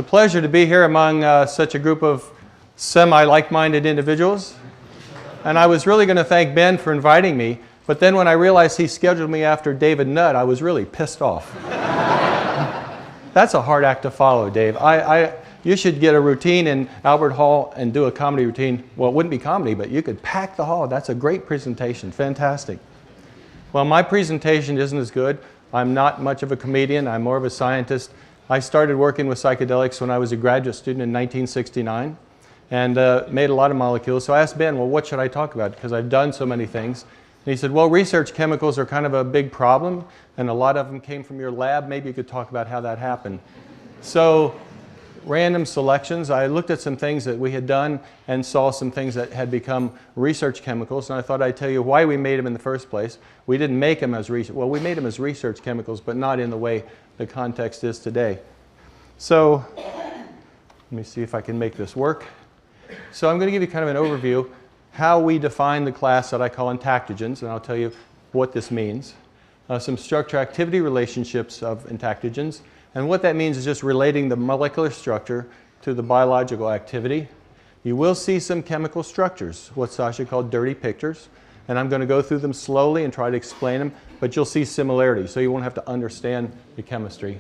pleasure to be here among such a group of semi-like-minded individuals. And I was really going to thank Ben for inviting me, but then when I realized he scheduled me after David Nutt, I was really pissed off. That's a hard act to follow, Dave. You should get a routine in Albert Hall and do a comedy routine. Well, it wouldn't be comedy, but you could pack the hall. That's a great presentation. Fantastic. Well, my presentation isn't as good. I'm not much of a comedian. I'm more of a scientist. I started working with psychedelics when I was a graduate student in 1969 and made a lot of molecules. So I asked Ben, well, what should I talk about? Because I've done so many things. And he said, well, research chemicals are kind of a big problem, and a lot of them came from your lab. Maybe you could talk about how that happened. So random selections. I looked at some things that we had done and saw some things that had become research chemicals, and I thought I'd tell you why we made them in the first place. We didn't make them as research. Well, we made them as research chemicals, but not in the way the context is today. So let me see if I can make this work. So I'm going to give you kind of an overview how we define the class that I call entactogens, and I'll tell you what this means. Some structure-activity relationships of entactogens. And what that means is just relating the molecular structure to the biological activity. You will see some chemical structures, what Sasha called dirty pictures. And I'm going to go through them slowly and try to explain them, but you'll see similarities, so you won't have to understand the chemistry.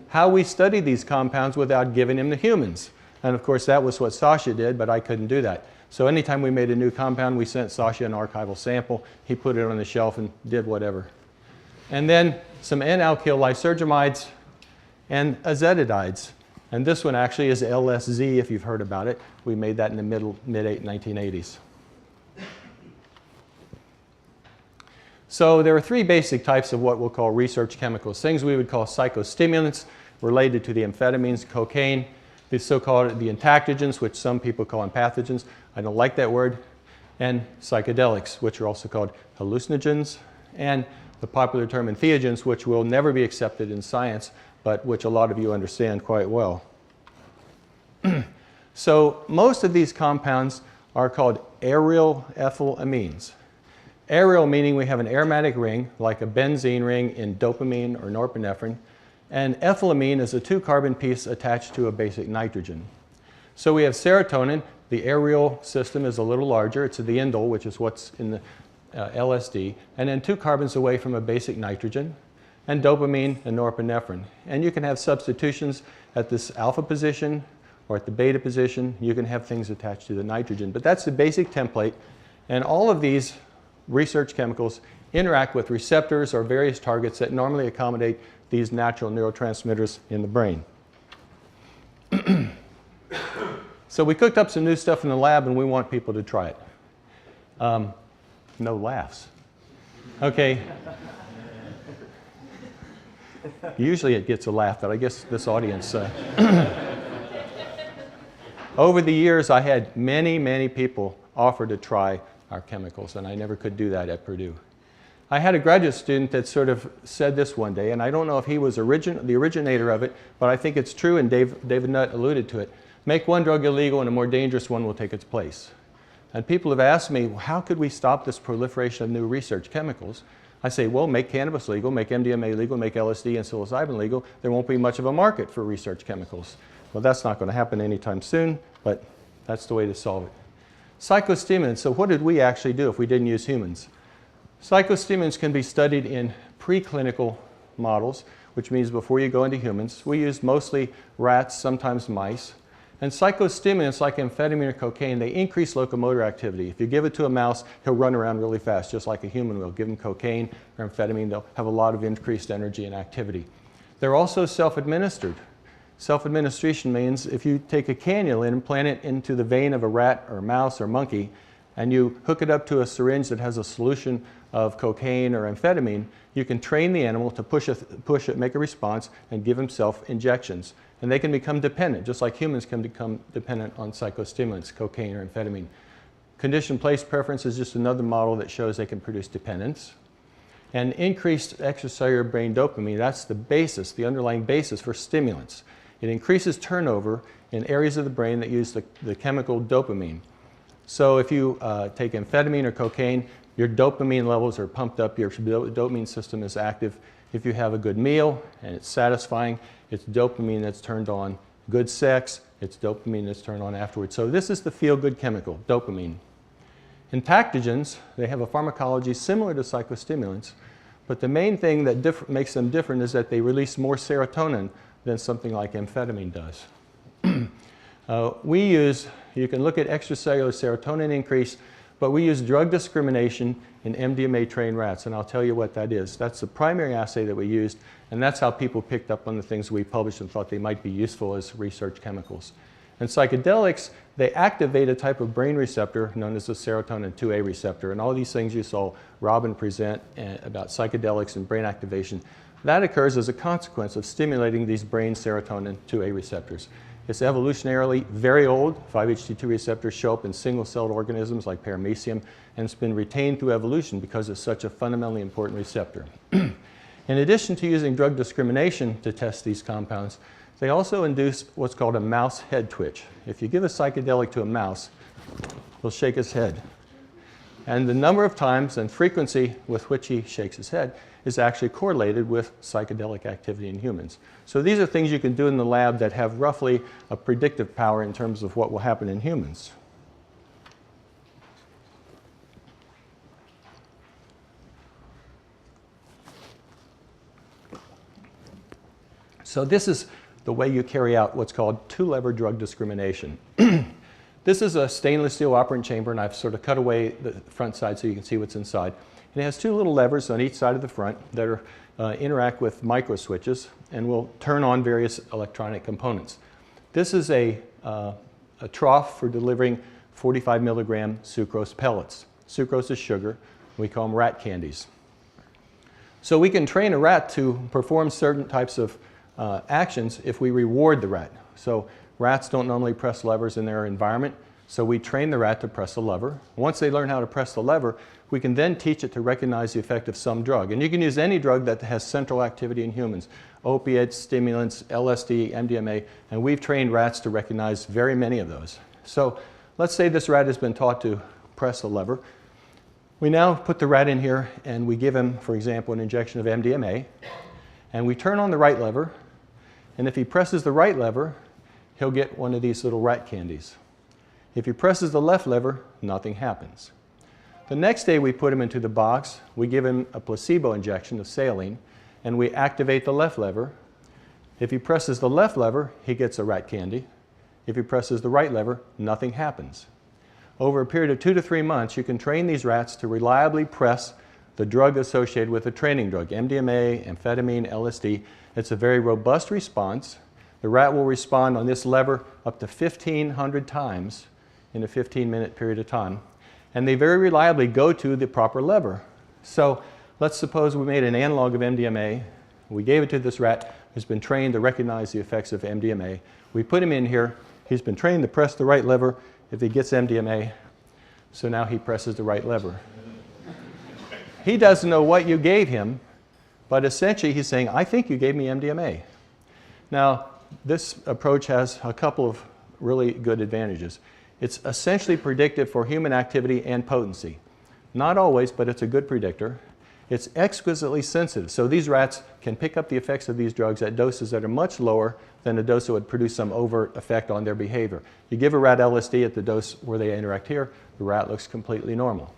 How we study these compounds without giving them to humans. And of course, that was what Sasha did, but I couldn't do that. So anytime we made a new compound, we sent Sasha an archival sample. He put it on the shelf and did whatever. And then some N-alkyl lysergamides and azetidides. And this one actually is LSZ, if you've heard about it. We made that in the mid-1980s. So there are three basic types of what we'll call research chemicals. Things we would call psychostimulants related to the amphetamines, cocaine, the so-called the entactogens, which some people call empathogens. I don't like that word. And psychedelics, which are also called hallucinogens, and the popular term entheogens, which will never be accepted in science, but which a lot of you understand quite well. So most of these compounds are called aryl ethylamines. Aryl meaning we have an aromatic ring, like a benzene ring in dopamine or norepinephrine, and ethylamine is a 2-carbon piece attached to a basic nitrogen. So we have serotonin. The aryl system is a little larger. It's the indole, which is what's in the LSD, and then 2 carbons away from a basic nitrogen, and dopamine and norepinephrine. And you can have substitutions at this alpha position or at the beta position. You can have things attached to the nitrogen. But that's the basic template. And all of these research chemicals interact with receptors or various targets that normally accommodate these natural neurotransmitters in the brain. So we cooked up some new stuff in the lab, and we want people to try it. No laughs. Okay. Usually it gets a laugh, but I guess this audience... Over the years, I had many, many people offer to try our chemicals, and I never could do that at Purdue. I had a graduate student that sort of said this one day, and I don't know if he was the originator of it, but I think it's true, and David Nutt alluded to it. Make one drug illegal, and a more dangerous one will take its place. And people have asked me, well, how could we stop this proliferation of new research chemicals? I say, well, make cannabis legal, make MDMA legal, make LSD and psilocybin legal. There won't be much of a market for research chemicals. Well, that's not going to happen anytime soon, but that's the way to solve it. Psychostimulants. So what did we actually do if we didn't use humans? Psychostimulants can be studied in preclinical models, which means before you go into humans. We use mostly rats, sometimes mice. And psychostimulants like amphetamine or cocaine, they increase locomotor activity. If you give it to a mouse, he'll run around really fast, just like a human will. Give him cocaine or amphetamine, they'll have a lot of increased energy and activity. They're also self-administered. Self-administration means if you take a cannula and implant it into the vein of a rat or mouse or monkey, and you hook it up to a syringe that has a solution of cocaine or amphetamine, you can train the animal to push it, make a response, and give himself injections. And they can become dependent, just like humans can become dependent on psychostimulants, cocaine or amphetamine. Conditioned place preference is just another model that shows they can produce dependence. And increased extracellular brain dopamine, that's the basis, the underlying basis for stimulants. It increases turnover in areas of the brain that use the chemical dopamine. So if you take amphetamine or cocaine, your dopamine levels are pumped up, your dopamine system is active. If you have a good meal and it's satisfying, it's dopamine that's turned on good sex, it's dopamine that's turned on afterwards. So this is the feel-good chemical, dopamine. Entactogens, they have a pharmacology similar to psychostimulants, but the main thing that makes them different is that they release more serotonin than something like amphetamine does. You can look at extracellular serotonin increase, but we use drug discrimination in MDMA-trained rats, and I'll tell you what that is. That's the primary assay that we used, and that's how people picked up on the things we published and thought they might be useful as research chemicals. And psychedelics, they activate a type of brain receptor known as the serotonin 2A receptor, and all these things you saw Robin present about psychedelics and brain activation, that occurs as a consequence of stimulating these brain serotonin 2A receptors. It's evolutionarily very old. 5-HT2 receptors show up in single-celled organisms like paramecium, and it's been retained through evolution because it's such a fundamentally important receptor. In addition to using drug discrimination to test these compounds, they also induce what's called a mouse head twitch. If you give a psychedelic to a mouse, he'll shake his head. And the number of times and frequency with which he shakes his head is actually correlated with psychedelic activity in humans. So these are things you can do in the lab that have roughly a predictive power in terms of what will happen in humans. So this is the way you carry out what's called two-lever drug discrimination. This is a stainless steel operant chamber, and I've sort of cut away the front side so you can see what's inside. And it has two little levers on each side of the front that interact with micro switches and will turn on various electronic components. This is a trough for delivering 45 milligram sucrose pellets. Sucrose is sugar. We call them rat candies. So we can train a rat to perform certain types of actions if we reward the rat. So rats don't normally press levers in their environment, so we train the rat to press a lever. Once they learn how to press the lever, we can then teach it to recognize the effect of some drug. And you can use any drug that has central activity in humans, opiates, stimulants, LSD, MDMA, and we've trained rats to recognize very many of those. So let's say this rat has been taught to press a lever. We now put the rat in here and we give him, for example, an injection of MDMA, and we turn on the right lever, and if he presses the right lever, he'll get one of these little rat candies. If he presses the left lever, nothing happens. The next day we put him into the box, we give him a placebo injection of saline, and we activate the left lever. If he presses the left lever, he gets a rat candy. If he presses the right lever, nothing happens. Over a period of 2 to 3 months, you can train these rats to reliably press the drug associated with a training drug, MDMA, amphetamine, LSD. It's a very robust response. The rat will respond on this lever up to 1,500 times in a 15-minute period of time. And they very reliably go to the proper lever. So let's suppose we made an analog of MDMA. We gave it to this rat who's been trained to recognize the effects of MDMA. We put him in here. He's been trained to press the right lever if he gets MDMA. So now he presses the right lever. He doesn't know what you gave him, but essentially he's saying, I think you gave me MDMA. Now, this approach has a couple of really good advantages. It's essentially predictive for human activity and potency. Not always, but it's a good predictor. It's exquisitely sensitive. So these rats can pick up the effects of these drugs at doses that are much lower than a dose that would produce some overt effect on their behavior. You give a rat LSD at the dose where they interact here, the rat looks completely normal.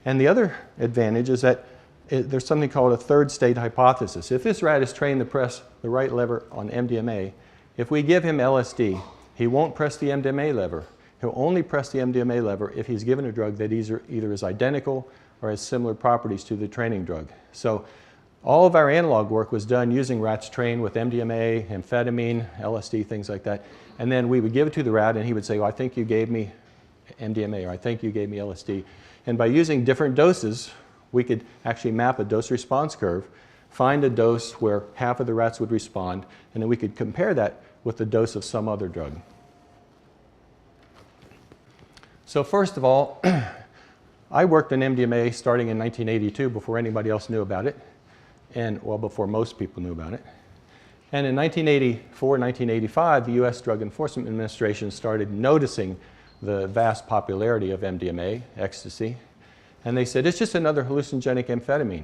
And the other advantage is that there's something called a third state hypothesis. If this rat is trained to press the right lever on MDMA, if we give him LSD, he won't press the MDMA lever. He'll only press the MDMA lever if he's given a drug that either is identical or has similar properties to the training drug. So all of our analog work was done using rats trained with MDMA, amphetamine, LSD, things like that. And then we would give it to the rat and he would say, well, I think you gave me MDMA, or I think you gave me LSD. And by using different doses, we could actually map a dose-response curve, find a dose where half of the rats would respond, and then we could compare that with the dose of some other drug. So first of all, I worked on MDMA starting in 1982 before anybody else knew about it, and well, before most people knew about it. And in 1984, 1985, the US Drug Enforcement Administration started noticing the vast popularity of MDMA, ecstasy, and they said, it's just another hallucinogenic amphetamine.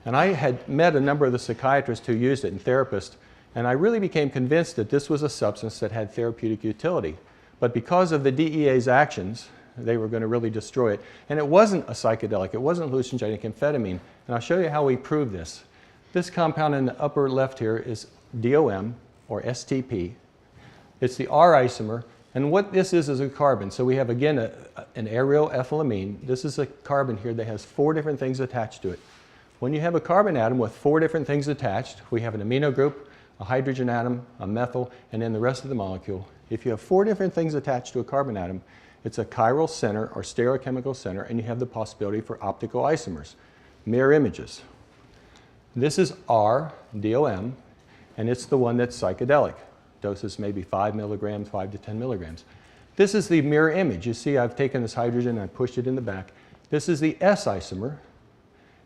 And I had met a number of the psychiatrists who used it and therapists, And I really became convinced that this was a substance that had therapeutic utility. But because of the DEA's actions, they were going to really destroy it. And it wasn't a psychedelic. It wasn't hallucinogenic amphetamine. And I'll show you how we prove this. This compound in the upper left here is DOM, or STP. It's the R isomer. And what this is a carbon. So we have, again, an aryl ethylamine. This is a carbon here that has 4 different things attached to it. When you have a carbon atom with 4 different things attached, we have an amino group, a hydrogen atom, a methyl, and then the rest of the molecule. If you have 4 different things attached to a carbon atom, it's a chiral center or stereochemical center, and you have the possibility for optical isomers, mirror images. This is R, DOM, and it's the one that's psychedelic. Doses maybe 5 milligrams, 5 to 10 milligrams. This is the mirror image. You see I've taken this hydrogen and I pushed it in the back. This is the S isomer,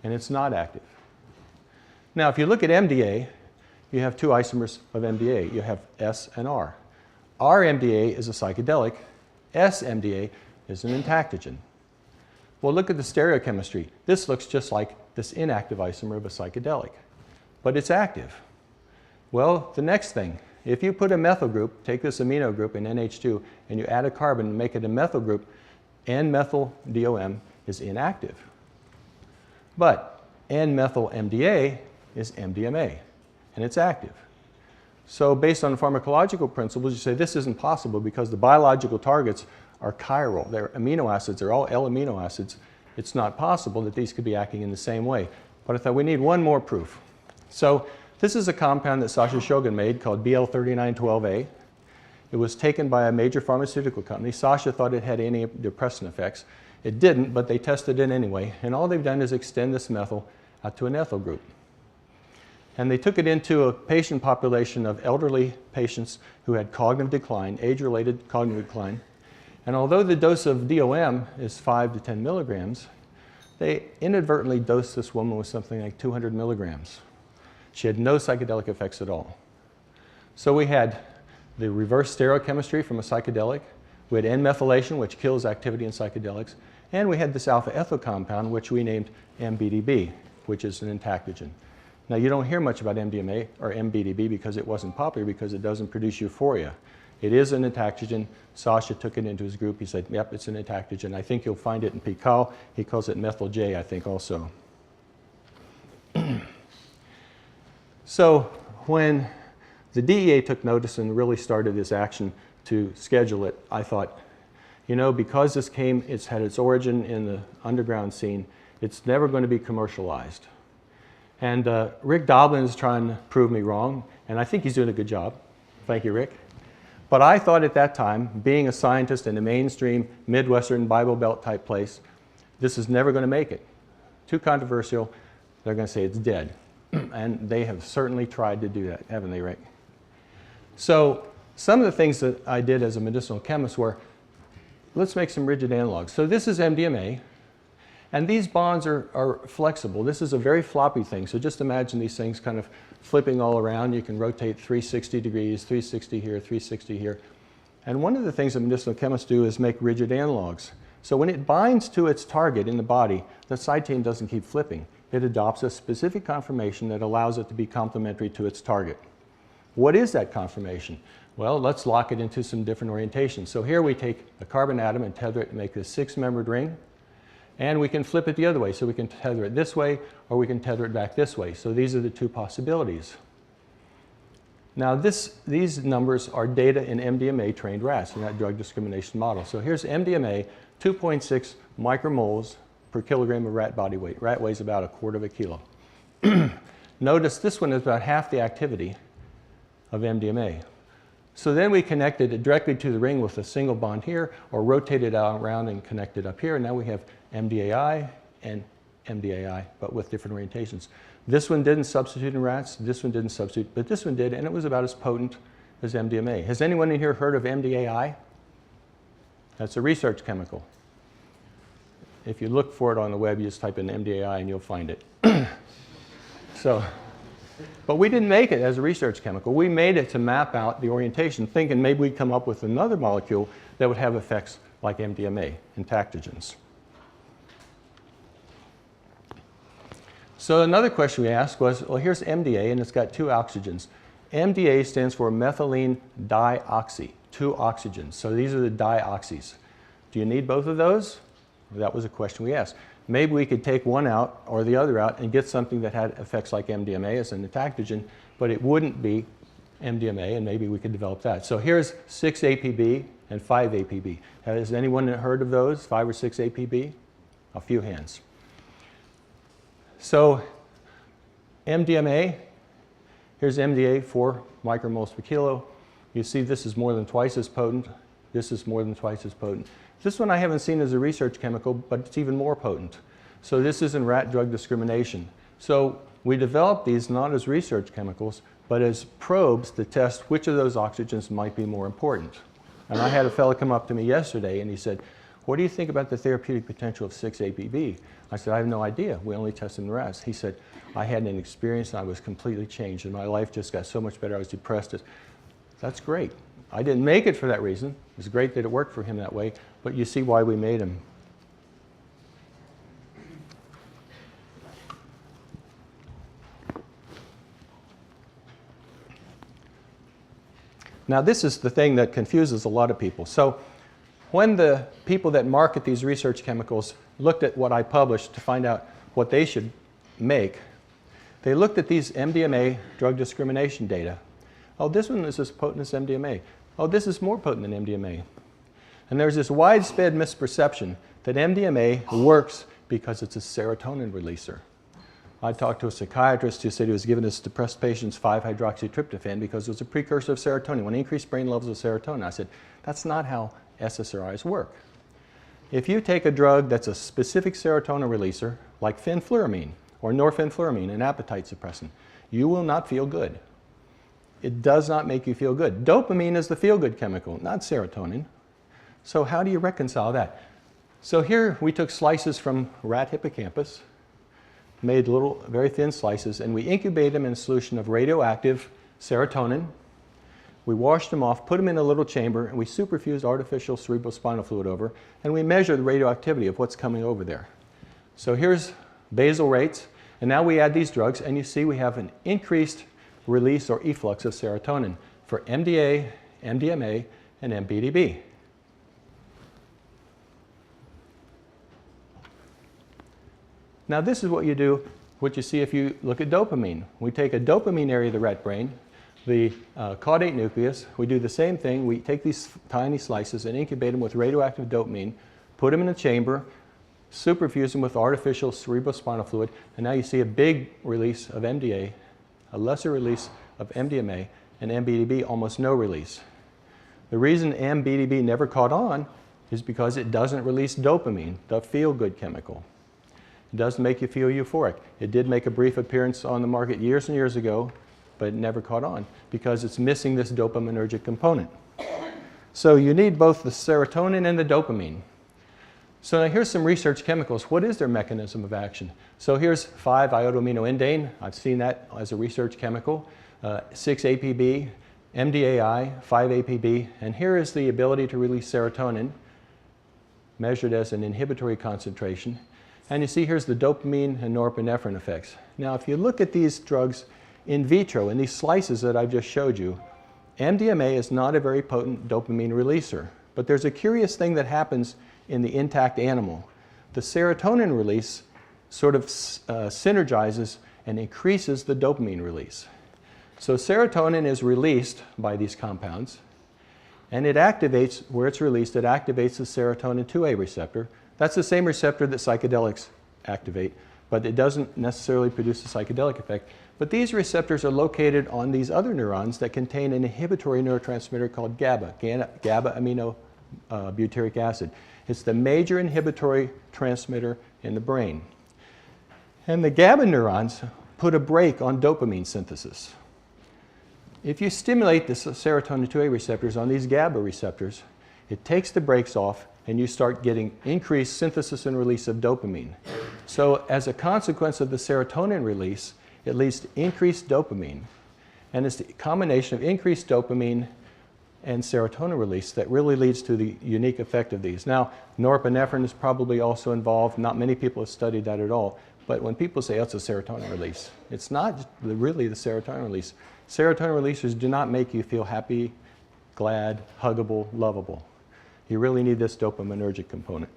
and it's not active. Now if you look at MDA, you have 2 isomers of MDA. You have S and R. R-MDA is a psychedelic. S-MDA is an entactogen. Well, look at the stereochemistry. This looks just like this inactive isomer of a psychedelic, but it's active. Well, the next thing, if you put a methyl group, take this amino group in NH2, and you add a carbon and make it a methyl group, N-methyl-DOM is inactive. But N-methyl-MDA is MDMA, and it's active. So based on pharmacological principles, you say this isn't possible because the biological targets are chiral. They're amino acids. They're all L-amino acids. It's not possible that these could be acting in the same way. But I thought we need one more proof. So this is a compound that Sasha Shogun made called BL3912A. It was taken by a major pharmaceutical company. Sasha thought it had antidepressant effects. It didn't, but they tested it anyway. And all they've done is extend this methyl out to an ethyl group. And they took it into a patient population of elderly patients who had cognitive decline, age-related cognitive decline. And although the dose of DOM is 5 to 10 milligrams, they inadvertently dosed this woman with something like 200 milligrams. She had no psychedelic effects at all. So we had the reverse stereochemistry from a psychedelic. We had N-methylation, which kills activity in psychedelics. And we had this alpha-ethyl compound, which we named MBDB, which is an entactogen. Now, you don't hear much about MDMA or MBDB because it wasn't popular because it doesn't produce euphoria. It is an entactogen. Sasha took it into his group. He said, yep, it's an entactogen. I think you'll find it in Preclinical. He calls it methyl J, I think, also. So when the DEA took notice and really started this action to schedule it, I thought, you know, because it's had its origin in the underground scene, it's never going to be commercialized. And Rick Doblin is trying to prove me wrong, and I think he's doing a good job. Thank you, Rick. But I thought at that time, being a scientist in a mainstream Midwestern Bible Belt type place, this is never going to make it. Too controversial. They're going to say it's dead. And they have certainly tried to do that, haven't they, Rick? So some of the things that I did as a medicinal chemist were, let's make some rigid analogs. So this is MDMA. And these bonds are flexible. This is a very floppy thing. So just imagine these things kind of flipping all around. You can rotate 360 degrees, 360 here, 360 here. And one of the things that medicinal chemists do is make rigid analogs. So when it binds to its target in the body, the side chain doesn't keep flipping. It adopts a specific conformation that allows it to be complementary to its target. What is that conformation? Well, let's lock it into some different orientations. So here we take a carbon atom and tether it and make a 6-membered ring. And we can flip it the other way. So we can tether it this way, or we can tether it back this way. So these are the 2 possibilities. Now these numbers are data in MDMA-trained rats in that drug discrimination model. So here's MDMA, 2.6 micromoles per kilogram of rat body weight. Rat weighs about 1/4 of a kilo. Notice this one is about half the activity of MDMA. So then we connected it directly to the ring with a single bond here, or rotated it around and connected up here. And now we have MDAI and MDAI, but with different orientations. This one didn't substitute in rats, this one didn't substitute, but this one did, and it was about as potent as MDMA. Has anyone in here heard of MDAI? That's a research chemical. If you look for it on the web, you just type in MDAI and you'll find it. But we didn't make it as a research chemical. We made it to map out the orientation, thinking maybe we'd come up with another molecule that would have effects like MDMA, entactogens. So another question we asked was, well, here's MDA, and it's got 2 oxygens. MDA stands for methylene dioxy, 2 oxygens. So these are the dioxys. Do you need both of those? That was a question we asked. Maybe we could take one out or the other out and get something that had effects like MDMA as an entactogen, but it wouldn't be MDMA, and maybe we could develop that. So here's 6-APB and 5-APB. Has anyone heard of those, 5 or 6-APB? A few hands. So MDMA, here's MDA, 4 micromoles per kilo. You see this is more than twice as potent. This is more than twice as potent. This one I haven't seen as a research chemical, but it's even more potent. So this is in rat drug discrimination. So we developed these not as research chemicals, but as probes to test which of those oxygens might be more important. And I had a fellow come up to me yesterday and he said, what do you think about the therapeutic potential of 6-APB? I said, I have no idea. We only tested in rats. He said, I had an experience and I was completely changed and my life just got so much better. I was depressed. That's great. I didn't make it for that reason. It was great that it worked for him that way, but you see why we made him. Now this is the thing that confuses a lot of people. So when the people that market these research chemicals looked at what I published to find out what they should make, they looked at these MDMA drug discrimination data. Oh, this one is as potent as MDMA. Oh, this is more potent than MDMA. And there's this widespread misperception that MDMA works because it's a serotonin releaser. I talked to a psychiatrist who said he was giving his depressed patients 5-hydroxytryptophan because it was a precursor of serotonin. When he increased brain levels of serotonin, I said, that's not how SSRIs work. If you take a drug that's a specific serotonin releaser, like fenfluramine or norphenfluramine, an appetite suppressant, you will not feel good. It does not make you feel good. Dopamine is the feel-good chemical, not serotonin. So how do you reconcile that? So here we took slices from rat hippocampus, made little, very thin slices, and we incubated them in a solution of radioactive serotonin. We washed them off, put them in a little chamber, and we superfused artificial cerebrospinal fluid over, and we measured the radioactivity of what's coming over there. So here's basal rates, and now we add these drugs, and you see we have an increased release or efflux of serotonin for MDA, MDMA, and MBDB. Now this is what you do, what you see if you look at dopamine. We take a dopamine area of the rat brain, the caudate nucleus. We do the same thing. We take these tiny slices and incubate them with radioactive dopamine, put them in a chamber, superfuse them with artificial cerebrospinal fluid, and now you see a big release of MDA, a lesser release of MDMA, and MBDB, almost no release. The reason MBDB never caught on is because it doesn't release dopamine, the feel-good chemical. It doesn't make you feel euphoric. It did make a brief appearance on the market years and years ago, but it never caught on because it's missing this dopaminergic component. So you need both the serotonin and the dopamine. So now here's some research chemicals. What is their mechanism of action? So here's 5-iodoaminoindane. I've seen that as a research chemical. 6-APB, MDAI, 5-APB, and here is the ability to release serotonin measured as an inhibitory concentration. And you see here's the dopamine and norepinephrine effects. Now if you look at these drugs in vitro, in these slices that I've just showed you, MDMA is not a very potent dopamine releaser. But there's a curious thing that happens in the intact animal. The serotonin release sort of synergizes and increases the dopamine release. So serotonin is released by these compounds, and it activates, where it's released, it activates the serotonin 2A receptor. That's the same receptor that psychedelics activate, but it doesn't necessarily produce a psychedelic effect. But these receptors are located on these other neurons that contain an inhibitory neurotransmitter called GABA, gamma-aminobutyric acid. It's the major inhibitory transmitter in the brain. And the GABA neurons put a brake on dopamine synthesis. If you stimulate the serotonin 2A receptors on these GABA receptors, it takes the brakes off and you start getting increased synthesis and release of dopamine. So as a consequence of the serotonin release, it leads to increased dopamine. And it's the combination of increased dopamine and serotonin release that really leads to the unique effect of these. Now, norepinephrine is probably also involved. Not many people have studied that at all. But when people say, oh, it's a serotonin release, it's not really the serotonin release. Serotonin releasers do not make you feel happy, glad, huggable, lovable. You really need this dopaminergic component.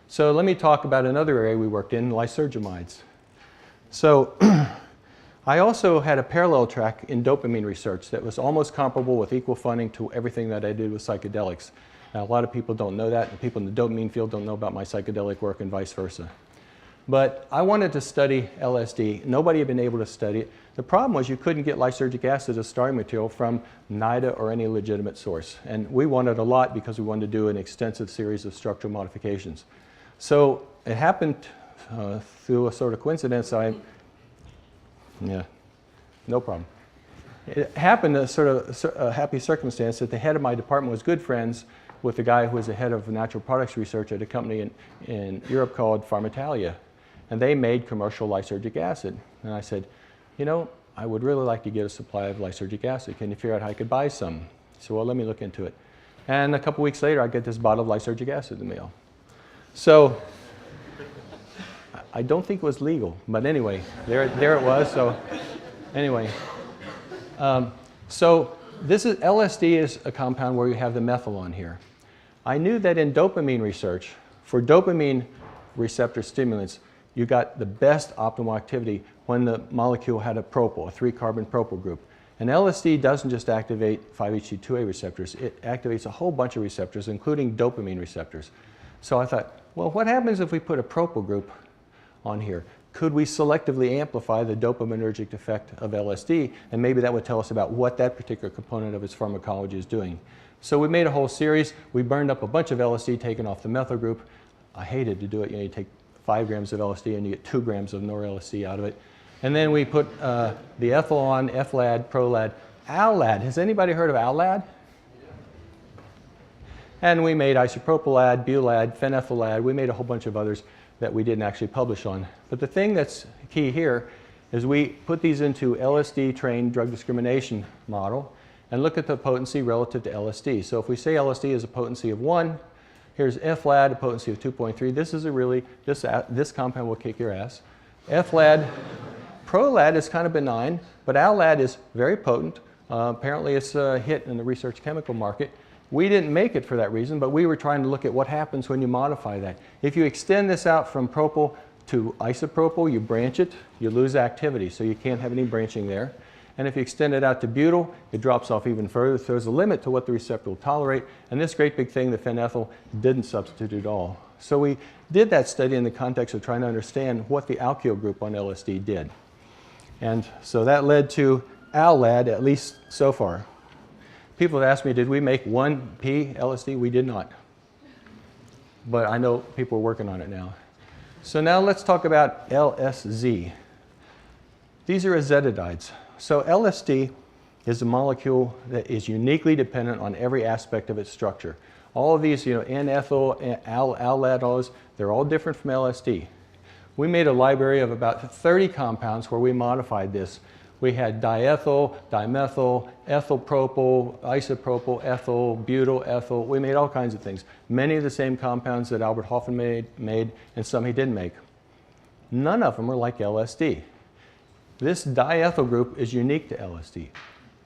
So let me talk about another area we worked in, lysergamides. So I also had a parallel track in dopamine research that was almost comparable with equal funding to everything that I did with psychedelics. Now, a lot of people don't know that, and people in the dopamine field don't know about my psychedelic work and vice versa. But I wanted to study LSD. Nobody had been able to study it. The problem was you couldn't get lysergic acid as starting material from NIDA or any legitimate source. And we wanted a lot because we wanted to do an extensive series of structural modifications. So it happened through a sort of coincidence. Yeah, no problem. It happened a sort of a happy circumstance that the head of my department was good friends with the guy who was the head of natural products research at a company in Europe called Pharmacology. And they made commercial lysergic acid. And I said, you know, I would really like to get a supply of lysergic acid. Can you figure out how I could buy some? He said, well, let me look into it. And a couple weeks later, I get this bottle of lysergic acid in the mail. So I don't think it was legal, but anyway, there it was. So anyway, so this is LSD is a compound where you have the methyl on here. I knew that in dopamine research, for dopamine receptor stimulants, you got the best optimal activity when the molecule had a propyl, a 3-carbon propyl group. And LSD doesn't just activate 5-HT2A receptors, it activates a whole bunch of receptors, including dopamine receptors. So I thought, well, what happens if we put a propyl group on here? Could we selectively amplify the dopaminergic effect of LSD? And maybe that would tell us about what that particular component of its pharmacology is doing. So we made a whole series. We burned up a bunch of LSD taken off the methyl group. I hated to do it. You know, you take 5 grams of LSD and you get 2 grams of nor-LSD out of it. And then we put the ethyl on, FLAD, ProLAD, ALLAD. Has anybody heard of ALLAD? And we made isopropylad, bulad, phenethylad. We made a whole bunch of others that we didn't actually publish on. But the thing that's key here is we put these into LSD-trained drug discrimination model and look at the potency relative to LSD. So if we say LSD is a potency of 1, here's FLAD, a potency of 2.3. This is this compound will kick your ass. FLAD, ProLAD is kind of benign, but ALLAD is very potent. Apparently it's a hit in the research chemical market. We didn't make it for that reason, but we were trying to look at what happens when you modify that. If you extend this out from propyl to isopropyl, you branch it, you lose activity, so you can't have any branching there. And if you extend it out to butyl, it drops off even further. So there's a limit to what the receptor will tolerate. And this great big thing, the phenethyl, didn't substitute at all. So we did that study in the context of trying to understand what the alkyl group on LSD did. And so that led to ALLAD, at least so far. People have asked me, did we make 1P LSD? We did not. But I know people are working on it now. So now let's talk about LSZ. These are azetidides. So LSD is a molecule that is uniquely dependent on every aspect of its structure. All of these, you know, N-ethyl, ALLAD, all those, they're all different from LSD. We made a library of about 30 compounds where we modified this. We had diethyl, dimethyl, ethyl propyl, isopropyl, ethyl, butyl, ethyl. We made all kinds of things. Many of the same compounds that Albert Hofmann made and some he didn't make. None of them are like LSD. This diethyl group is unique to LSD.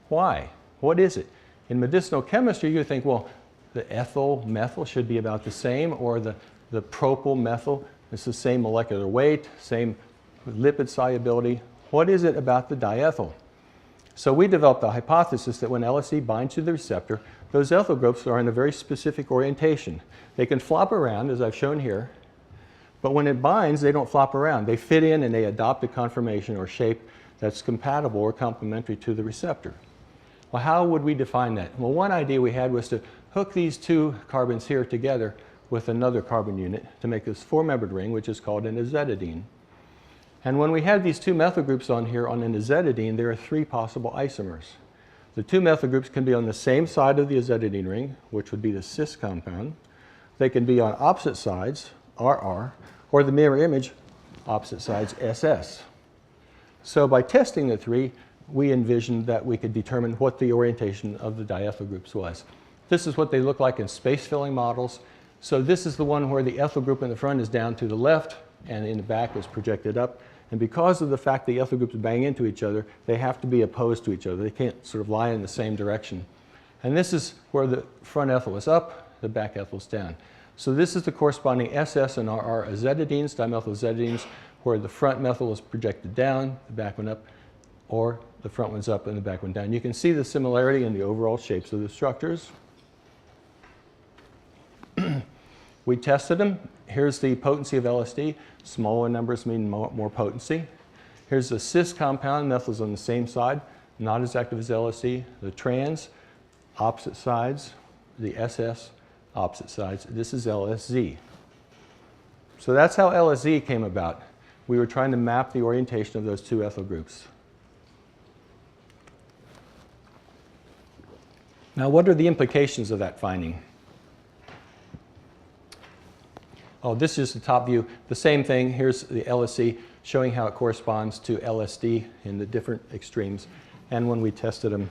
Why? What is it? In medicinal chemistry, you think, well, the ethyl methyl should be about the same, or the propyl methyl, it's the same molecular weight, same lipid solubility. What is it about the diethyl? So we developed a hypothesis that when LSD binds to the receptor, those ethyl groups are in a very specific orientation. They can flop around, as I've shown here, but when it binds, they don't flop around. They fit in and they adopt a conformation or shape that's compatible or complementary to the receptor. Well, how would we define that? Well, one idea we had was to hook these 2 carbons here together with another carbon unit to make this 4-membered ring, which is called an azetidine. And when we had these 2 methyl groups on here on an azetidine, there are 3 possible isomers. The 2 methyl groups can be on the same side of the azetidine ring, which would be the cis compound. They can be on opposite sides, RR, or the mirror image, opposite sides, SS. So by testing the 3, we envisioned that we could determine what the orientation of the diethyl groups was. This is what they look like in space-filling models. So this is the one where the ethyl group in the front is down to the left, and in the back is projected up. And because of the fact the ethyl groups bang into each other, they have to be opposed to each other. They can't sort of lie in the same direction. And this is where the front ethyl is up, the back ethyl is down. So this is the corresponding SS and RR azetidines, dimethylazetidines, where the front methyl is projected down, the back one up, or the front one's up and the back one down. You can see the similarity in the overall shapes of the structures. We tested them. Here's the potency of LSD. Smaller numbers mean more potency. Here's the cis compound. Methyl's on the same side, not as active as LSD. The trans, opposite sides. The SS, opposite sides. This is LSZ. So that's how LSZ came about. We were trying to map the orientation of those two ethyl groups. Now, what are the implications of that finding? Oh, this is the top view. The same thing. Here's the LSD showing how it corresponds to LSD in the different extremes. And when we tested them,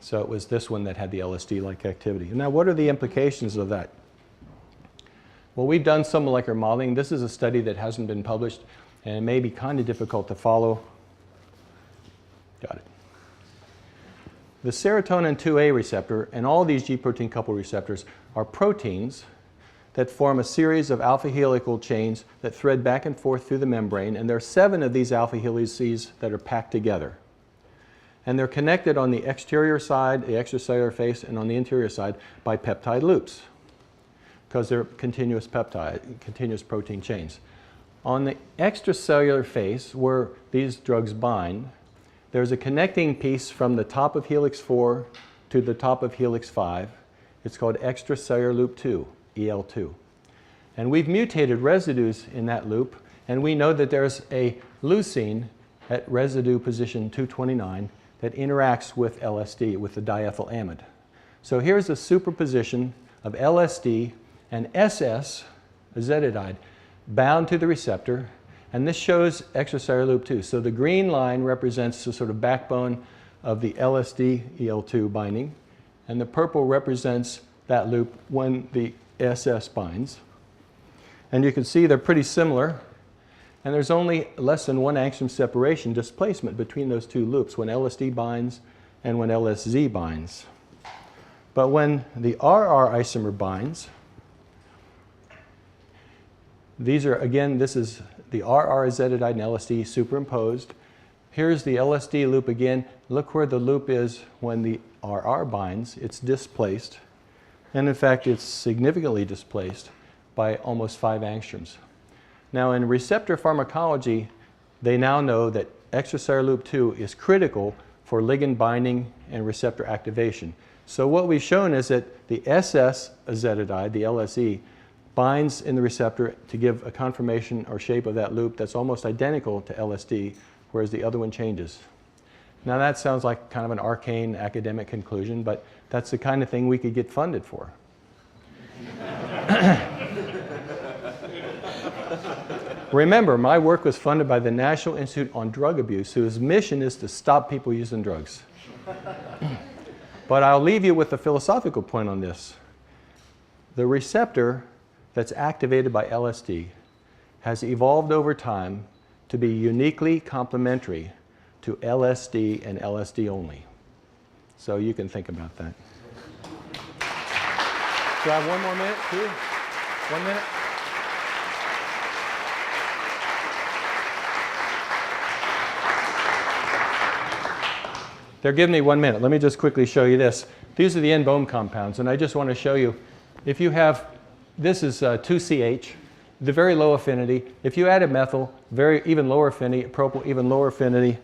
so it was this one that had the LSD-like activity. Now, what are the implications of that? Well, we've done some molecular modeling. This is a study that hasn't been published, and it may be kind of difficult to follow. Got it. The serotonin 2A receptor and all these G protein couple receptors are proteins that form a series of alpha helical chains that thread back and forth through the membrane, and there are 7 of these alpha helices that are packed together. And they're connected on the exterior side, the extracellular face, and on the interior side by peptide loops, because they're continuous protein chains. On the extracellular face, where these drugs bind, there's a connecting piece from the top of helix 4 to the top of helix 5. It's called extracellular loop 2. EL2. And we've mutated residues in that loop, and we know that there's a leucine at residue position 229 that interacts with LSD, with the diethyl amide. So here's a superposition of LSD and SS, azetidide, bound to the receptor, and this shows extracellular loop 2. So the green line represents the sort of backbone of the LSD EL2 binding, and the purple represents that loop when the SS binds. And you can see they're pretty similar, and there's only less than 1 angstrom separation displacement between those two loops when LSD binds and when LSZ binds. But when the RR isomer binds, these are, again, this is the RR azetidide and LSD superimposed. Here's the LSD loop again. Look where the loop is when the RR binds. It's displaced. And in fact, it's significantly displaced by almost 5 angstroms. Now, in receptor pharmacology, they now know that extracellular loop 2 is critical for ligand binding and receptor activation. So what we've shown is that the SS azetidide, the LSE, binds in the receptor to give a conformation or shape of that loop that's almost identical to LSD, whereas the other one changes. Now that sounds like kind of an arcane academic conclusion, but that's the kind of thing we could get funded for. Remember, my work was funded by the National Institute on Drug Abuse, whose mission is to stop people using drugs. But I'll leave you with a philosophical point on this. The receptor that's activated by LSD has evolved over time to be uniquely complementary to LSD and LSD only. So you can think about that. Do I have 1 more minute, too? 1 minute? They're giving me 1 minute. Let me just quickly show you this. These are the N-Bohm compounds, and I just want to show you, if you have, this is 2CH, the very low affinity. If you add a methyl, even lower affinity, propyl, even lower affinity.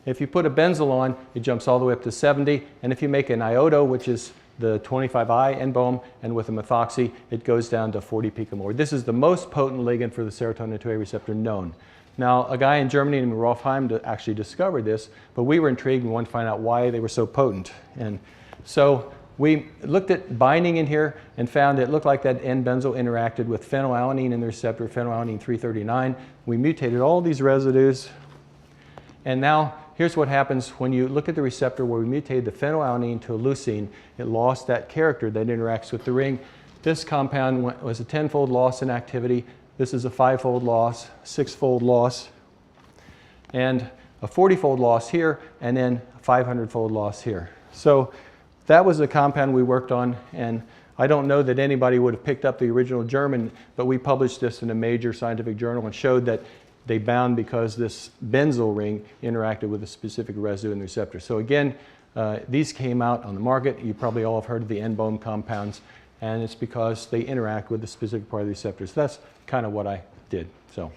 If you put a benzyl on, it jumps all the way up to 70, and if you make an iodo, which is the 25I N-Bohm, and with a methoxy, it goes down to 40 picomolar. This is the most potent ligand for the serotonin 2A receptor known. Now, a guy in Germany named Rolfheim actually discovered this, but we were intrigued and wanted to find out why they were so potent. And so we looked at binding in here and found it looked like that N-benzyl interacted with phenylalanine in the receptor, phenylalanine 339. We mutated all these residues, and now here's what happens when you look at the receptor where we mutated the phenylalanine to a leucine. It lost that character that interacts with the ring. This compound was a 10-fold loss in activity. This is a 5-fold loss, 6-fold loss, and a 40-fold loss here, and then a 500-fold loss here. So that was the compound we worked on, and I don't know that anybody would have picked up the original German, but we published this in a major scientific journal and showed that they bound because this benzyl ring interacted with a specific residue in the receptor. So again, these came out on the market. You probably all have heard of the N-Bohm compounds, and it's because they interact with a specific part of the receptor. So that's kind of what I did. So.